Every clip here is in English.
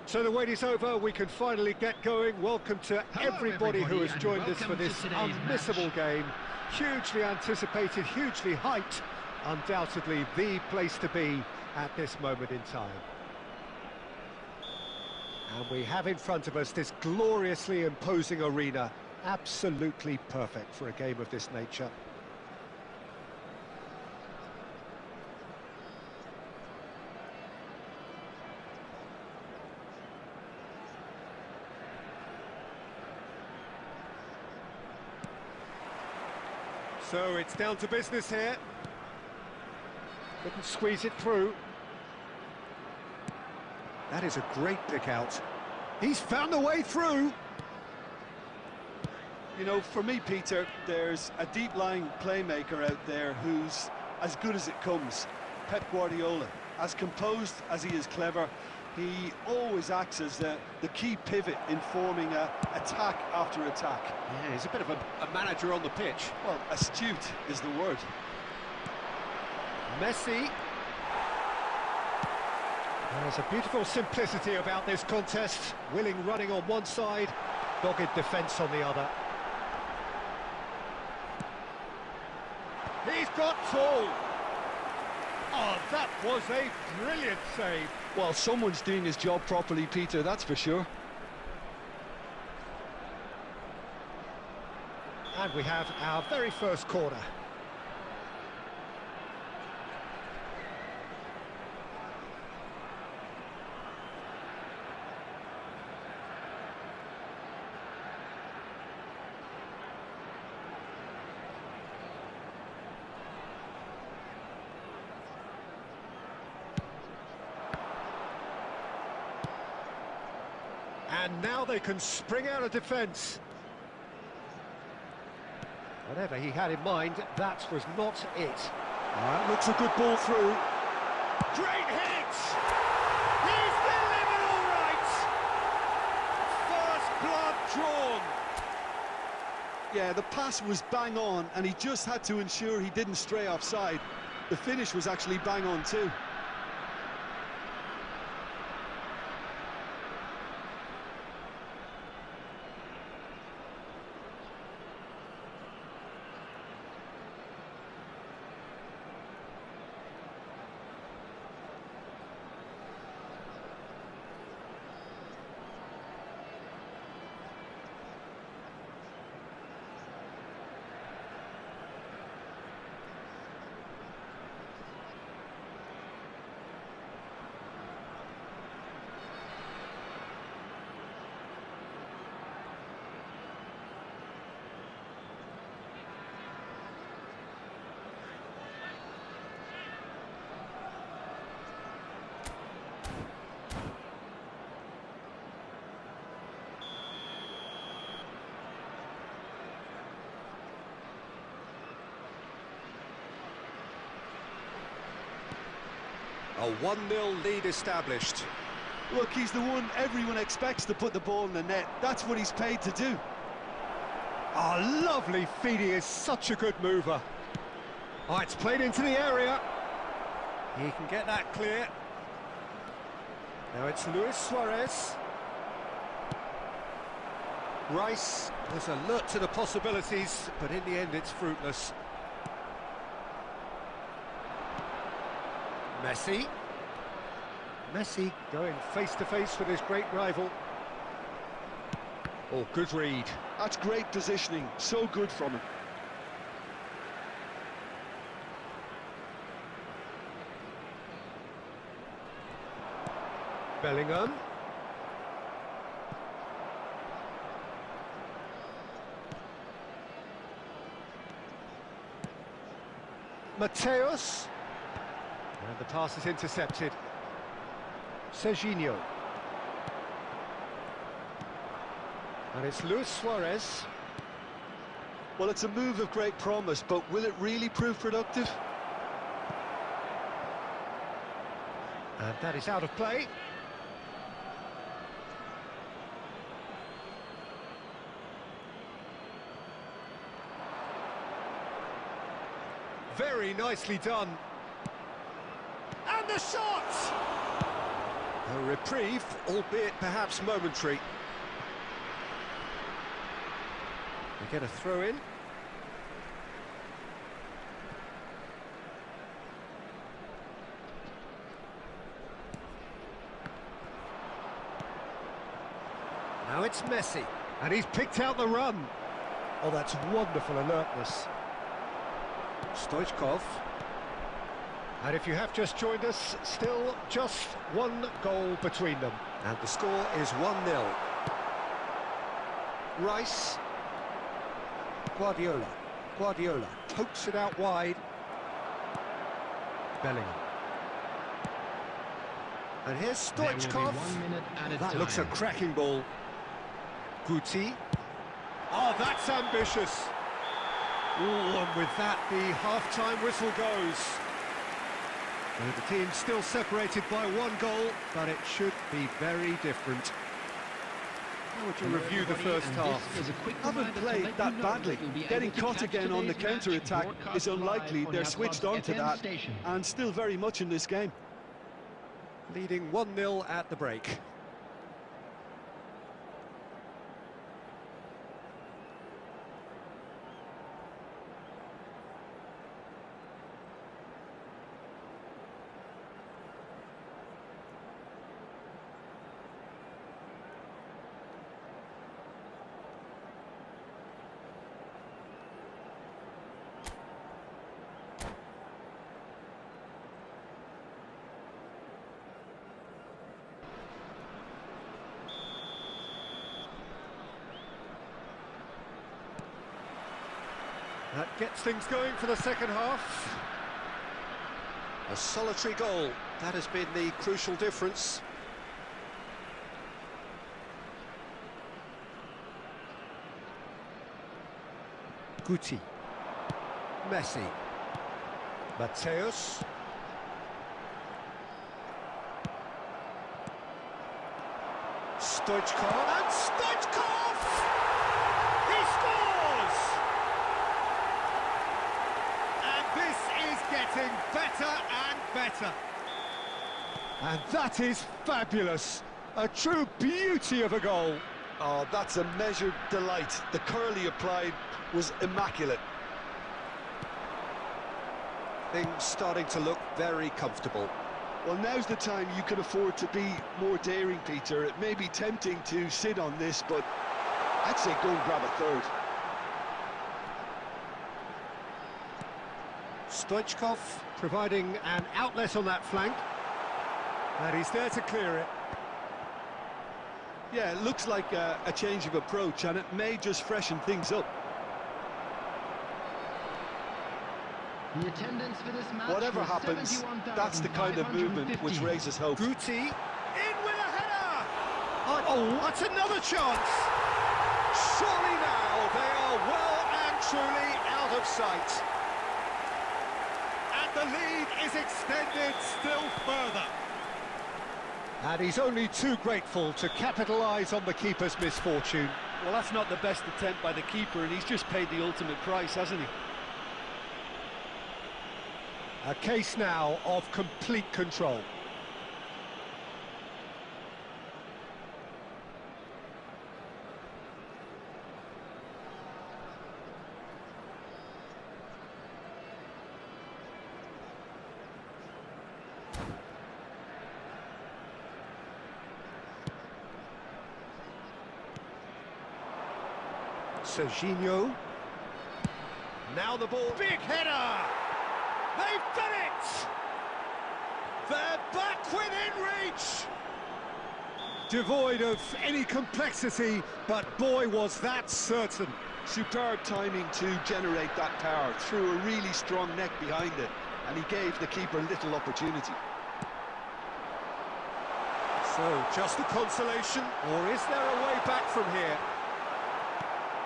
So the wait is over, we can finally get going. Welcome to everybody who has joined us for this unmissable game. Hugely anticipated, hugely hyped. Undoubtedly the place to be at this moment in time. And we have in front of us this gloriously imposing arena. Absolutely perfect for a game of this nature. So it's down to business here. Couldn't squeeze it through. That is a great pick out. He's found a way through. You know, for me, Peter, there's a deep-lying playmaker out there who's as good as it comes. Pep Guardiola. As composed as he is clever, he always acts as the key pivot in forming attack after attack. Yeah, he's a bit of a manager on the pitch. Well, astute is the word. Messi. There's a beautiful simplicity about this contest. Willing running on one side, dogged defence on the other. He's got tall. Oh, that was a brilliant save. Well, someone's doing his job properly, Peter, that's for sure. And we have our very first corner. And now they can spring out of defence. Whatever he had in mind, that was not it. That looks a good ball through. Great hit! He's delivered all right! drawn. Yeah, the pass was bang on, and he just had to ensure he didn't stray offside. The finish was actually bang on too. A 1-0 lead established. Look, he's the one everyone expects to put the ball in the net. That's what he's paid to do. Oh, lovely feed. He is such a good mover. Oh, it's played into the area. He can get that clear. Now it's Luis Suarez. Rice was alert to the possibilities, but in the end it's fruitless. Messi. Messi going face-to-face with his great rival. Oh, good read. That's great positioning, so good from him. Bellingham. Mateus. And the pass is intercepted. Serginho. And it's Luis Suarez. Well, it's a move of great promise, but will it really prove productive? And that is out of play. Very nicely done. And the shot! A reprieve, albeit perhaps momentary. We get a throw in. Now it's Messi, and he's picked out the run. Oh, that's wonderful alertness. Stoichkov. And if you have just joined us, still just one goal between them. And the score is 1-0. Rice. Guardiola pokes it out wide. Bellingham. And here's Stoichkov. That looks a cracking ball. Guti. Oh, that's ambitious. Oh, and with that, the half-time whistle goes. And the team still separated by one goal, but it should be very different. How would you review the first half? Haven't played that badly. Getting caught again on the counter-attack is unlikely. They're switched on to that, and still very much in this game. Leading 1-0 at the break. That gets things going for the second half. A solitary goal, that has been the crucial difference. Guti. Messi. Mateus. Stoichkov, and Stoichkov! He scores! And this is getting better and better. And that is fabulous. A true beauty of a goal. Oh, that's a measured delight. The curl he applied was immaculate. Things starting to look very comfortable. Well, now's the time you can afford to be more daring, Peter. It may be tempting to sit on this, but I'd say go and grab a third. Stoichkov providing an outlet on that flank. And he's there to clear it. Yeah, it looks like a change of approach, and it may just freshen things up. The attendance for this match. Whatever happens, that's the kind of movement which raises hope. Guti, in with a header! Oh, that's another chance! Surely now they are well and truly out of sight. And the lead is extended still further. And he's only too grateful to capitalise on the keeper's misfortune. Well, that's not the best attempt by the keeper, and he's just paid the ultimate price, hasn't he? A case now of complete control. Serginho. Now the ball. Big header! They've done it! They're back within reach! Devoid of any complexity, but boy was that certain. Superb timing to generate that power, threw a really strong neck behind it, and he gave the keeper little opportunity. So, just a consolation, or is there a way back from here?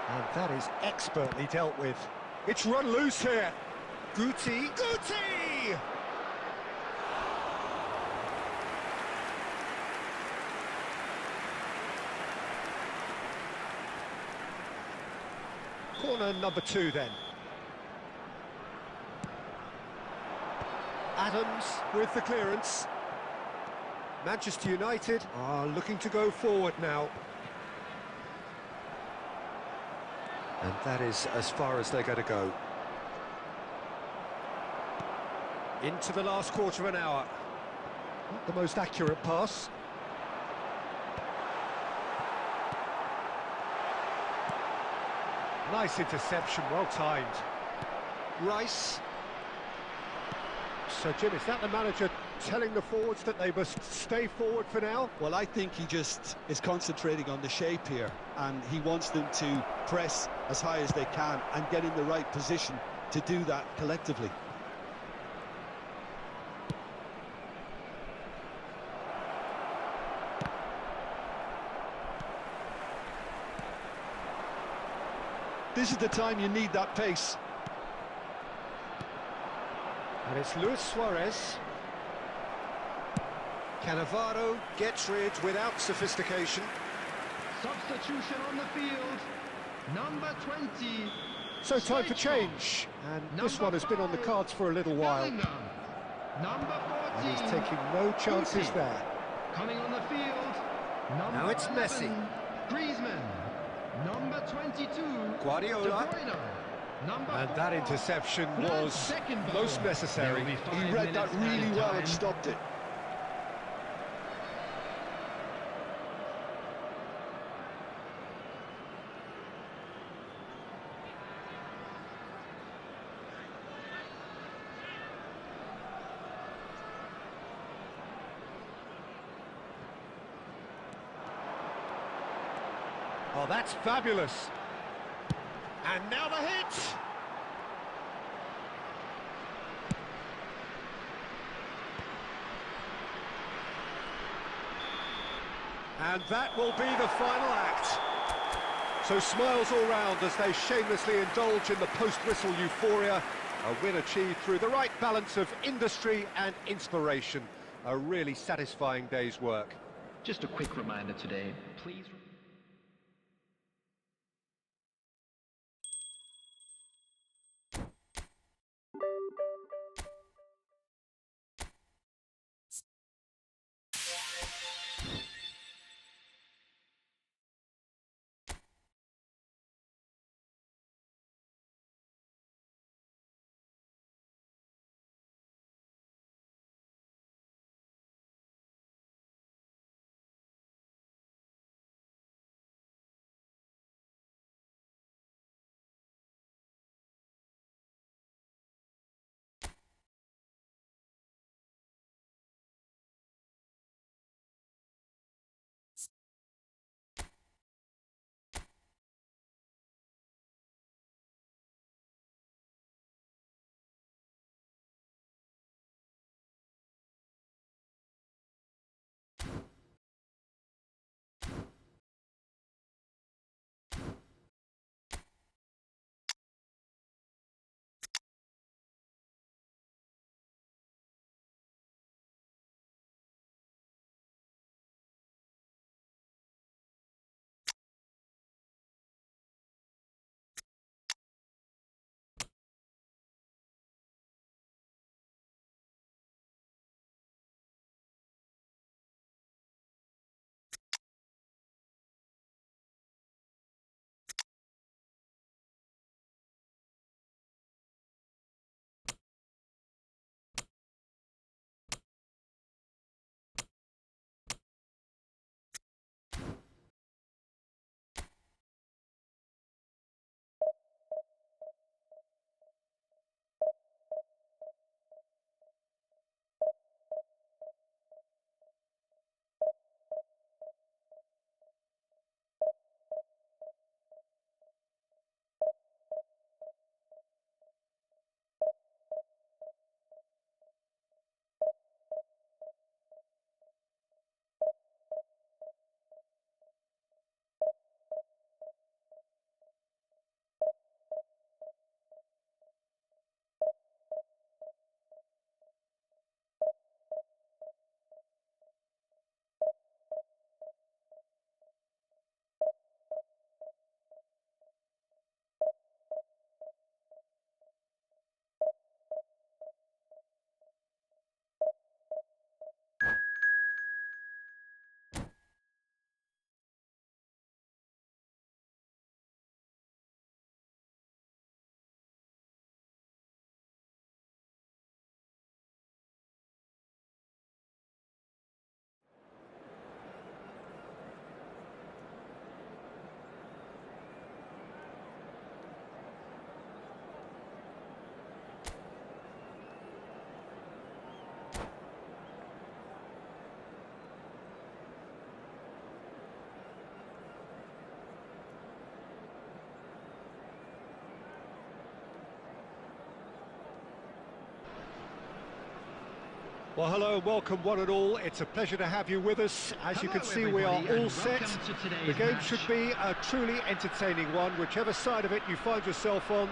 And that is expertly dealt with. It's run loose here. Guti! Guti! Corner number 2 then. Adams with the clearance. Manchester United are looking to go forward now. And that is as far as they're going to go. Into the last quarter of an hour. Not the most accurate pass. Nice interception, well timed. Rice. So, Jim, is that the manager telling the forwards that they must stay forward for now? Well, I think he just is concentrating on the shape here, and he wants them to press as high as they can and get in the right position to do that collectively. This is the time you need that pace. And it's Luis Suarez. Cannavaro gets rid without sophistication. Substitution on the field. Number 20. So time for change. And this one has been on the cards for a little while. Number 14. And he's taking no chances there. Coming on the field. Now it's Messi. Griezmann. Number 22. Guardiola. And that interception was most necessary. He read that really well and stopped it. Oh, that's fabulous. And now the hit. And that will be the final act. So smiles all round as they shamelessly indulge in the post-whistle euphoria. A win achieved through the right balance of industry and inspiration. A really satisfying day's work. Just a quick reminder today, please. Well, hello and welcome one and all. It's a pleasure to have you with us. As you can see, we are all set. The game should be a truly entertaining one, whichever side of it you find yourself on.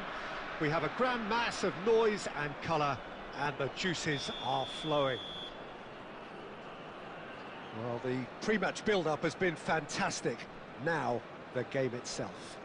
We have a grand mass of noise and colour, and the juices are flowing. Well, the pre-match build-up has been fantastic. Now, the game itself.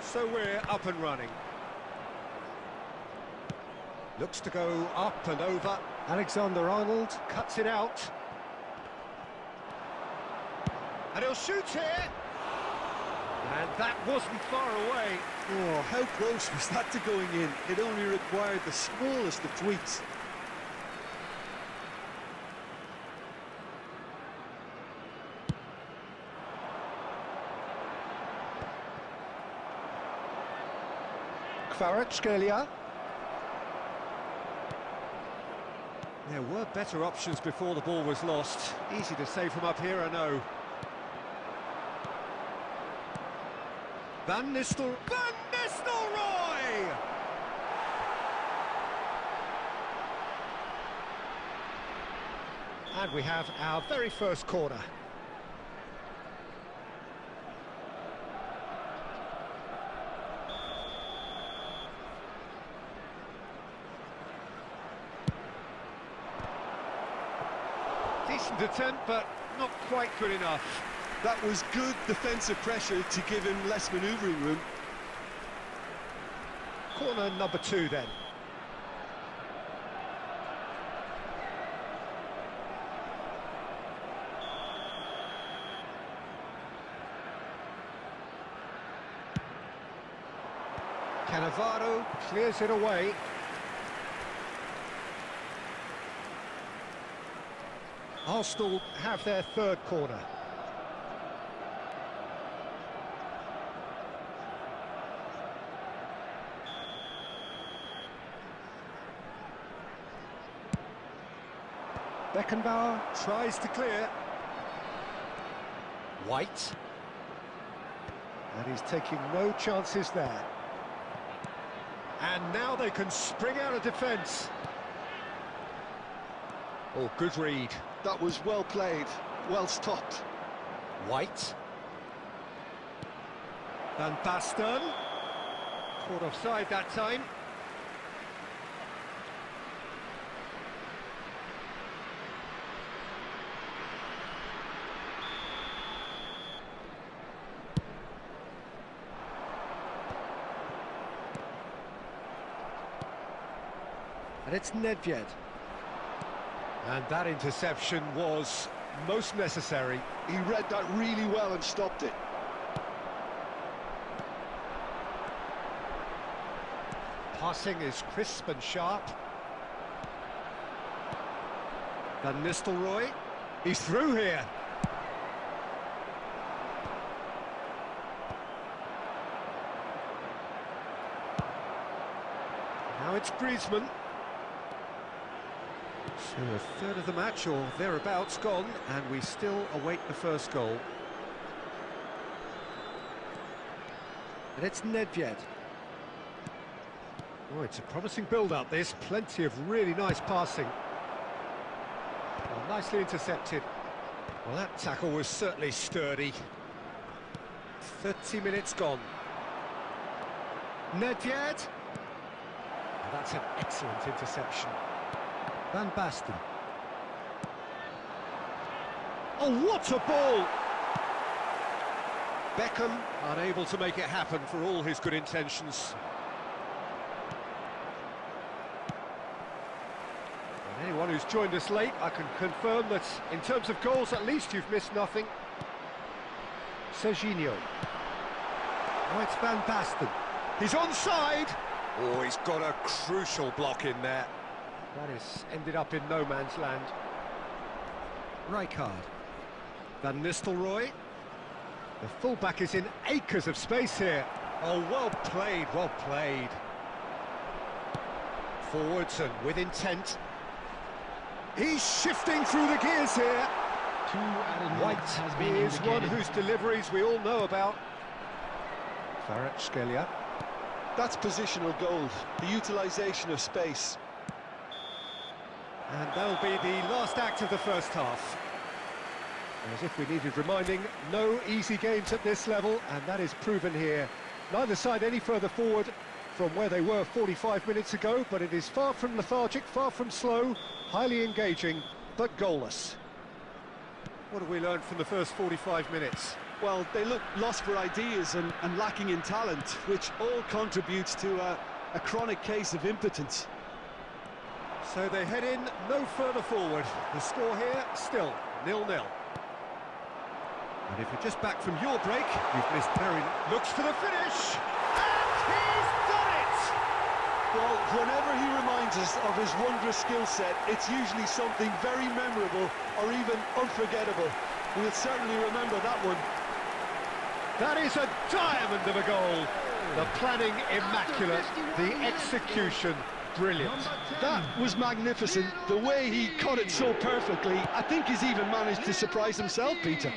So we're up and running. Looks to go up and over. Alexander-Arnold cuts it out. And he'll shoot here. And that wasn't far away. Oh, how close was that to going in? It only required the smallest of tweaks. Kvaratskhelia. There were better options before the ball was lost. Easy to say from up here, I know. Van Nistelrooy! And we have our very first corner. Decent attempt, but not quite good enough. That was good defensive pressure to give him less manoeuvring room. Corner number 2 then. Cannavaro clears it away. Arsenal have their third corner. Beckenbauer tries to clear. White. And he's taking no chances there. And now they can spring out of defence. Oh, good read. That was well played, well stopped. White. Van Basten. Caught offside that time. And it's Nedved. And that interception was most necessary. He read that really well and stopped it. Passing is crisp and sharp. Van Nistelrooy. He's through here. Now it's Griezmann. So a third of the match, or thereabouts, gone, and we still await the first goal. And it's Nedved. Oh, it's a promising build-up, this. Plenty of really nice passing. Well, nicely intercepted. Well, that tackle was certainly sturdy. 30 minutes gone. Nedved. Oh, that's an excellent interception. Van Basten. Oh, what a ball! Beckham unable to make it happen for all his good intentions. And anyone who's joined us late, I can confirm that in terms of goals, at least you've missed nothing. Serginho. Oh, it's Van Basten. He's onside! Oh, he's got a crucial block in there. That has ended up in no man's land. Rijkaard. Van Nistelrooy. The fullback is in acres of space here. Oh, well played, well played. Forwards and with intent. He's shifting through the gears here. White is one whose deliveries we all know about. Kvaratskhelia. That's positional goal, the utilisation of space. And that'll be the last act of the first half. As if we needed reminding, no easy games at this level, and that is proven here. Neither side any further forward from where they were 45 minutes ago, but it is far from lethargic, far from slow, highly engaging, but goalless. What have we learned from the first 45 minutes? Well, they look lost for ideas and lacking in talent, which all contributes to a chronic case of impotence. So they head in no further forward. The score here, still 0-0. And if you're just back from your break, you've missed Perry. Looks for the finish! And he's done it! Well, whenever he reminds us of his wondrous skill set, it's usually something very memorable or even unforgettable. We'll certainly remember that one. That is a diamond of a goal. The planning immaculate, the execution brilliant. That was magnificent. The way he cut it so perfectly, I think he's even managed to surprise himself, Peter.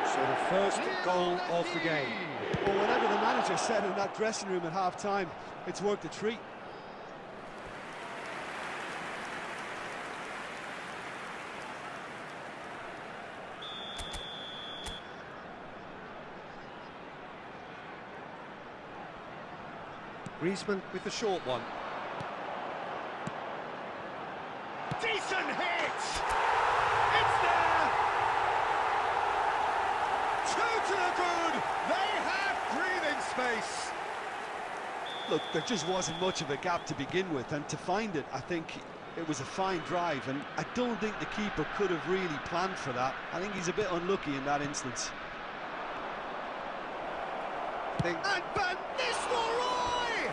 So the first goal of the game. Well, whatever the manager said in that dressing room at half-time, it's worked a treat. Griezmann with the short one. Decent hit! It's there! Two to the good! They have breathing space! Look, there just wasn't much of a gap to begin with, and to find it, I think it was a fine drive, and I don't think the keeper could have really planned for that. I think he's a bit unlucky in that instance. And Van Nistelrooy!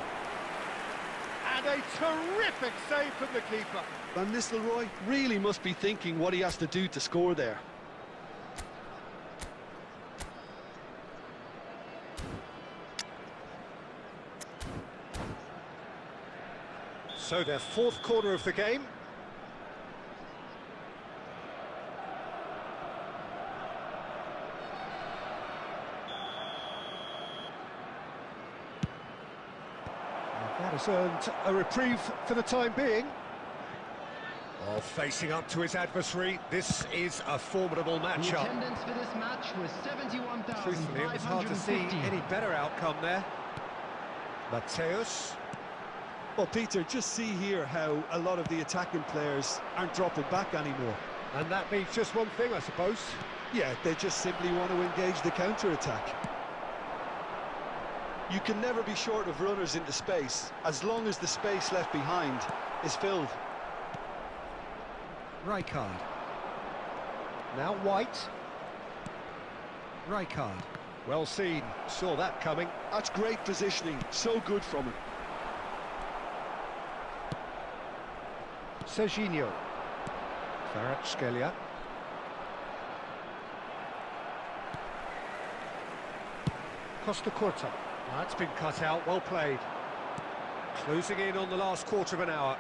And a terrific save from the keeper. Van Nistelrooy really must be thinking what he has to do to score there. So their fourth quarter of the game. That has earned a reprieve for the time being. Oh, facing up to his adversary, this is a formidable The matchup. attendance for this match was Truthfully, it was hard to see 71,550. any better outcome there. Mateus. Well, Peter, just see here how a lot of the attacking players aren't dropping back anymore. And that means just one thing, I suppose. Yeah, they just simply want to engage the counter-attack. You can never be short of runners into space, as long as the space left behind is filled. Rijkaard. Now White. Rijkaard. Well seen. Saw that coming. That's great positioning, so good from him. Serginho. Kvaratskhelia. Costa Curta. That's been cut out, well played. Closing in on the last quarter of an hour.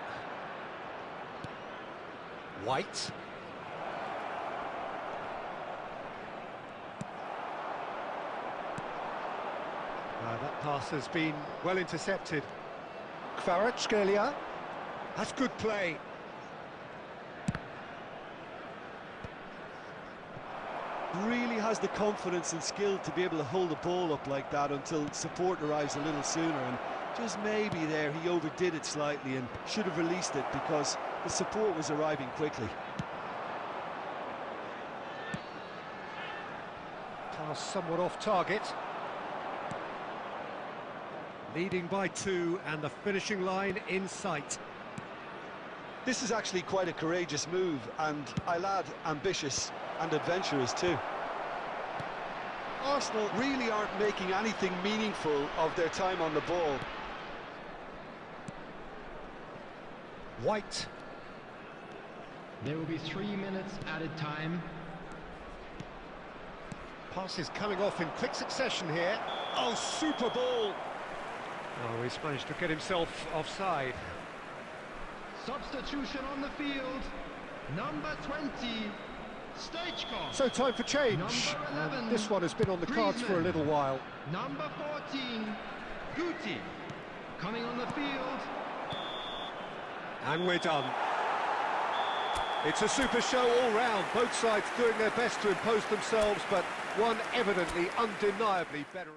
White. That pass has been well intercepted. Kvaratskhelia. That's good play. Really has the confidence and skill to be able to hold the ball up like that until support arrives a little sooner, and just maybe there he overdid it slightly and should have released it because the support was arriving quickly. Pass somewhat off target. Leading by 2 and the finishing line in sight. This is actually quite a courageous move, and I'll add ambitious and adventurous too. Arsenal really aren't making anything meaningful of their time on the ball. White. There will be 3 minutes added time. Passes coming off in quick succession here. Oh, super ball! Oh, he's managed to get himself offside. Substitution on the field. Number 20, Stoichkov. So time for change. Number 11, This one has been on the cards for a Griezmann. little while. Number 14, Guti. Coming on the field. And we're done. It's a super show all round. Both sides doing their best to impose themselves, but one evidently, undeniably better.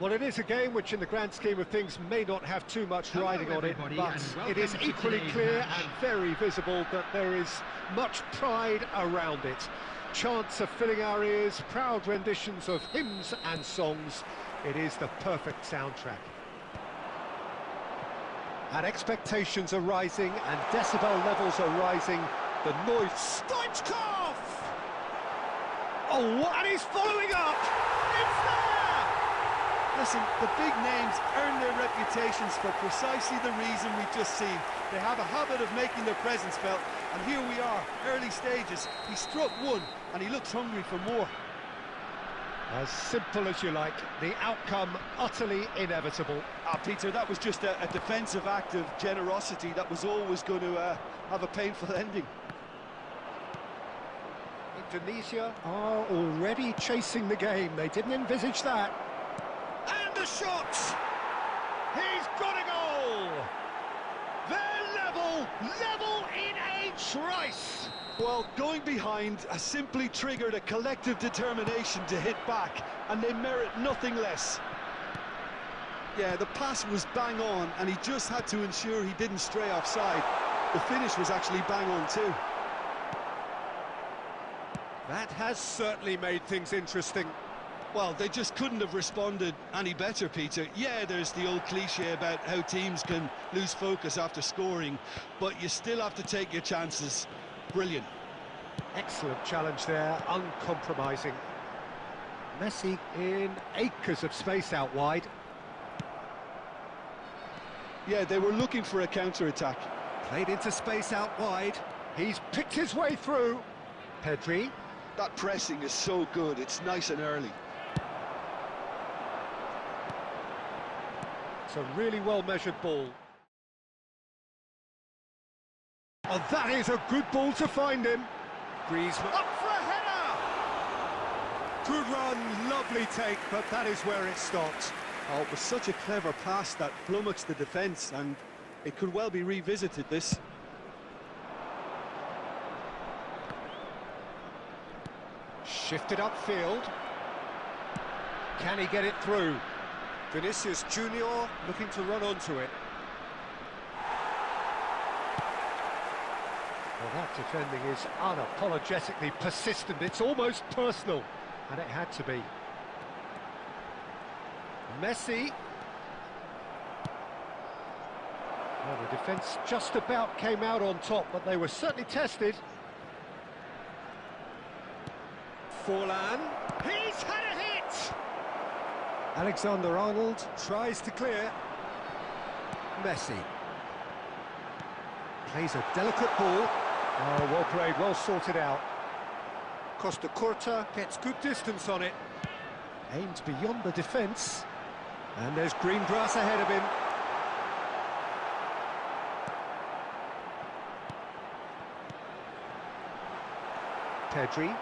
Well, it is a game which, in the grand scheme of things, may not have too much riding on it, but it is equally clear and very visible that there is much pride around it. Chants are filling our ears, proud renditions of hymns and songs. It is the perfect soundtrack. And expectations are rising, and decibel levels are rising. The noise... Stoichkov! Oh, and he's following up! It's there! Listen, the big names earn their reputations for precisely the reason we've just seen. They have a habit of making their presence felt, and here we are, early stages. He struck one, and he looks hungry for more. As simple as you like, the outcome utterly inevitable. Peter, that was just a defensive act of generosity that was always going to have a painful ending. Indonesia are already chasing the game. They didn't envisage that. And the shot! He's got a goal! They're level in a trice! Well, going behind has simply triggered a collective determination to hit back, and they merit nothing less. Yeah, the pass was bang on, and he just had to ensure he didn't stray offside. The finish was actually bang on too. That has certainly made things interesting. Well, they just couldn't have responded any better, Peter. Yeah, there's the old cliche about how teams can lose focus after scoring, but you still have to take your chances. Brilliant. Excellent challenge there, uncompromising. Messi in acres of space out wide. Yeah, they were looking for a counter-attack. Played into space out wide. He's picked his way through. Pedri. That pressing is so good, it's nice and early. It's a really well-measured ball. Oh, that is a good ball to find him. Griezmann up for a header! Good run, lovely take, but that is where it stopped. Oh, it was such a clever pass that flummoxed the defence, and it could well be revisited, this. Shifted upfield. Can he get it through? Vinicius Junior looking to run onto it. Well, that defending is unapologetically persistent. It's almost personal, and it had to be. Messi. Well, the defence just about came out on top, but they were certainly tested. Forlan. He's had a hit! Alexander-Arnold tries to clear. Messi. Plays a delicate ball. Oh, well played, well sorted out. Costa Curta gets good distance on it. Aimed beyond the defence. And there's green grass ahead of him. Pedri.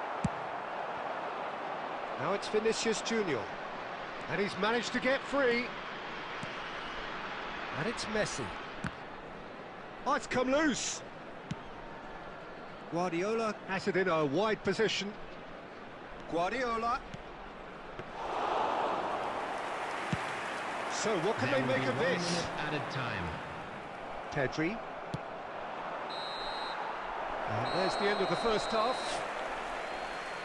Now it's Vinicius Junior. And he's managed to get free. And it's Messi. Oh, it's come loose. Guardiola has it in a wide position. Guardiola. So what can they make of this? Added time. Pedri. And there's the end of the first half.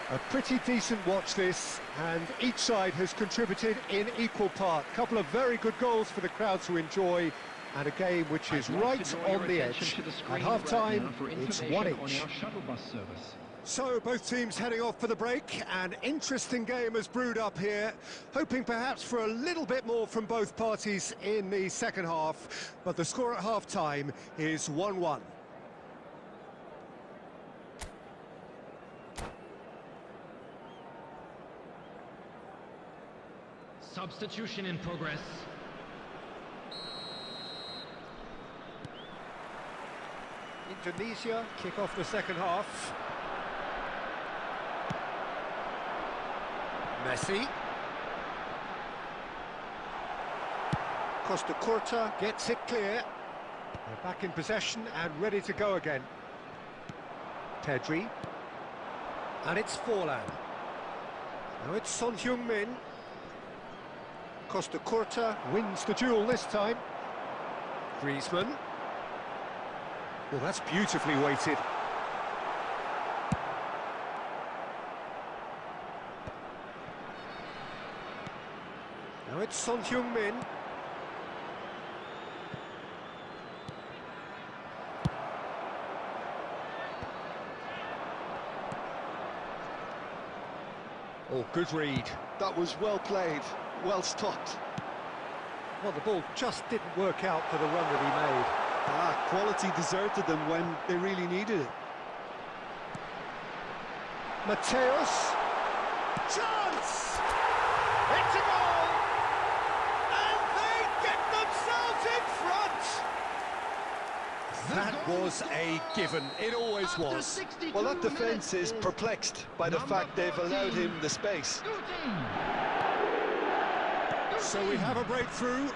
A pretty decent watch this, and each side has contributed in equal part. A couple of very good goals for the crowd to enjoy, and a game which is right on the edge. At half-time, it's 1-1. So, both teams heading off for the break. An interesting game has brewed up here, hoping perhaps for a little bit more from both parties in the second half, but the score at half-time is 1-1. Substitution in progress. Indonesia kick off the second half. Messi. Costa Curta gets it clear. They're back in possession and ready to go again. Pedri. And it's Forlan. Now it's Son Heung-min. Costa Curta wins the duel this time. Griezmann. Well, that's beautifully weighted. Now it's Son Heung-min. Oh, good read. That was well played, well stopped. Well, the ball just didn't work out for the run that he made. Quality deserted them when they really needed it. Mateus. Chance! It's a goal! And they get themselves in front! That was a given. It always was. Well, that defence is perplexed by the fact they've allowed him the space. So we have a breakthrough.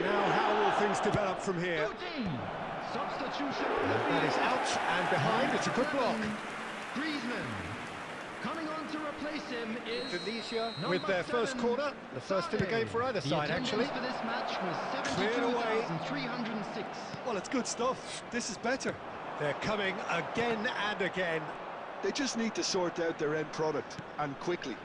Now how will things develop from here? Substitution. That is out and behind. It's a good block. Griezmann. Coming on to replace him is Indonesia with their first corner. The first in the game for either side, actually. For this match was Cleared away. 72,306. Well, it's good stuff. This is better. They're coming again and again. They just need to sort out their end product, and quickly.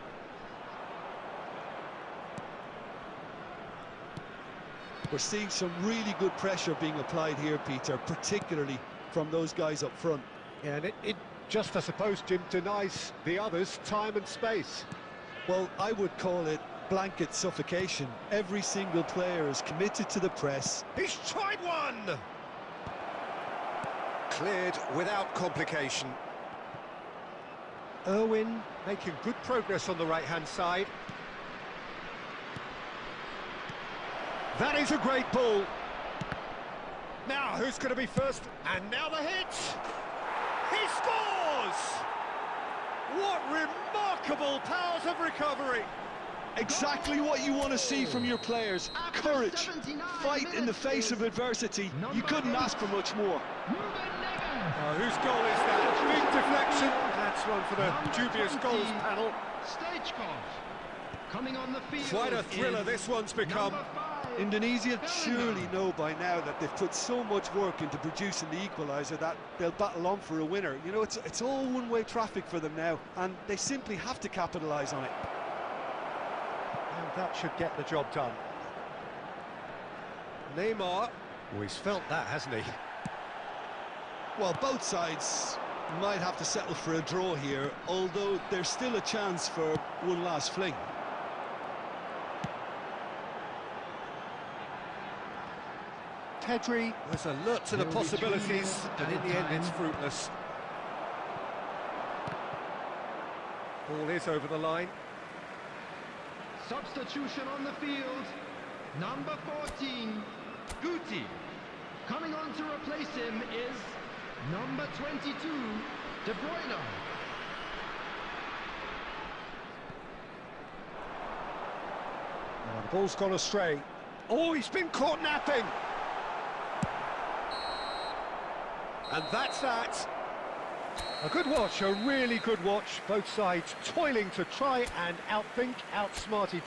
We're seeing some really good pressure being applied here, Peter, particularly from those guys up front. Yeah, and it just, I suppose, Jim, denies the others time and space. Well, I would call it blanket suffocation. Every single player is committed to the press. He's tried one! Cleared without complication. Irwin making good progress on the right-hand side. That is a great ball. Now, who's going to be first? And now the hit! He scores! What remarkable powers of recovery! Exactly what you want to see from your players. Courage, fight in the face of adversity. You couldn't ask for much more. Whose goal is that? Big deflection. That's one for the dubious goals panel. Coming on the field. Quite a thriller this one's become. Indonesia surely know by now that they've put so much work into producing the equaliser that they'll battle on for a winner. You know, it's all one-way traffic for them now, and they simply have to capitalise on it. And that should get the job done. Neymar. Oh, he's felt that, hasn't he? Well, both sides might have to settle for a draw here, although there's still a chance for one last fling. Pedri was alert to the possibilities, but in the end it's fruitless. Ball is over the line. Substitution on the field. Number 14, Guti. Coming on to replace him is number 22, De Bruyne. Oh, the ball's gone astray. Oh, he's been caught napping! And that's that. A good watch, a really good watch. Both sides toiling to try and outsmart each other.